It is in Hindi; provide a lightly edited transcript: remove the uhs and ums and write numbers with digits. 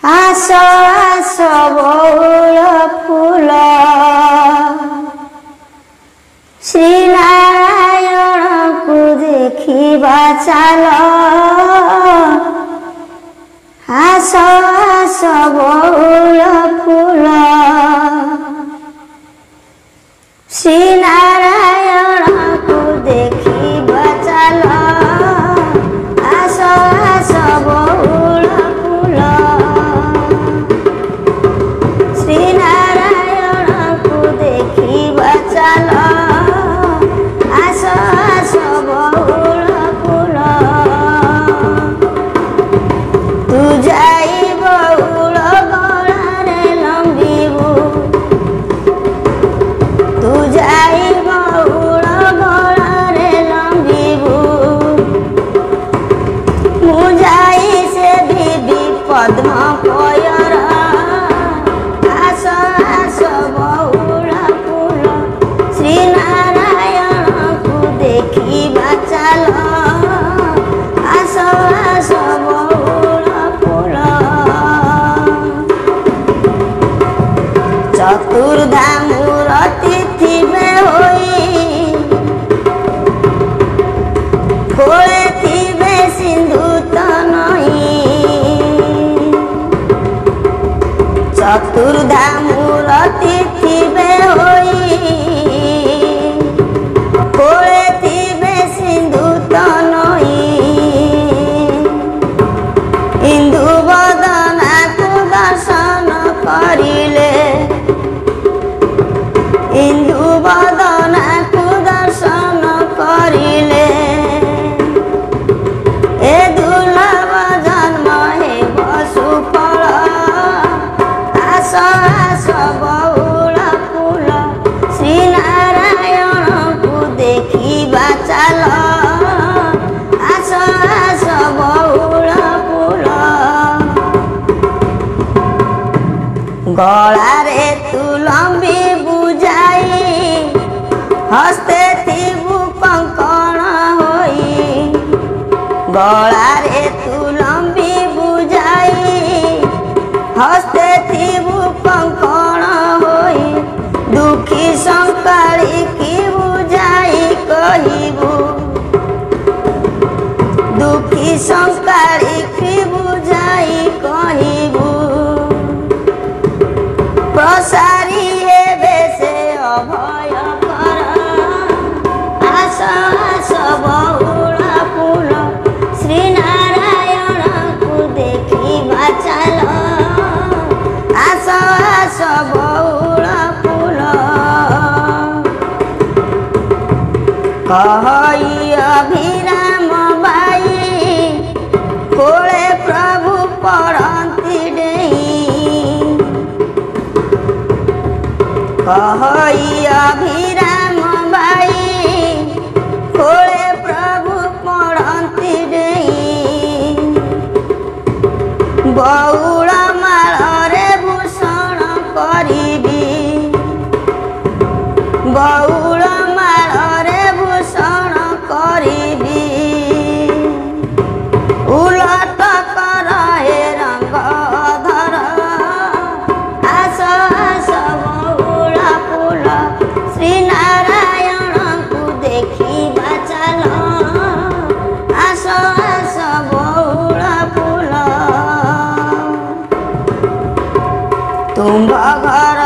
आस आस बौल फूल श्री नारायण को देखिबा चाल आस आस बौल फूल श्री नारायण को देखिबा चाल आस आस बौल फूल श्री नारायण को देखिबा चाल आस आस बौल फूल तू जाई बौल गलारे लंबिबू तू जाई बौल गलारे लंबिबू मु जाई से भी पद्म पयर आस आस बौल फूल श्री नारायण को देखिबा चाल आस आस बौल फूल चतुर्धा मूर्ति थिबे होई कोळे थिबे सिंधु त नहीं चतुर्धा मूर्ति थिबे होई कोळे थिबे सिंधु त नहीं इंदु बदना को दर्शन करिले इंदु बदना को दर्शन करिले ए दुर्लभ जन्म हे वसुफल आस आस बौल फूल श्री नारायण को देखिबा चाल आस आस बौल फूल गलारे तू लंबी बुझाई हस्ते थिबु कंकण होई गलारे तू लंबी बुझाई हस्ते थिबु कंकण होई दुखी संकाली की बुझाई कहिबु दुखी संकाली की बुझाई कहिबु प्रसारी हेबे से अभय कर आस आस बौल फूल श्री नारायण को देखिबा चाल आस आस बौल फूल कहई अभिराम बाई कोळे प्रभु पड़ती डेई कहई अभिराम बाई कोळे प्रभु पड़ती डेई बौल माଳରେ भूषण करिबी बौल माଳରେ भूषण करिबी उलट कर हे रंग धर आस आस बौल फूल श्री नारायण को देखिबा चाल आस आस बौल फूल तुम्भ घर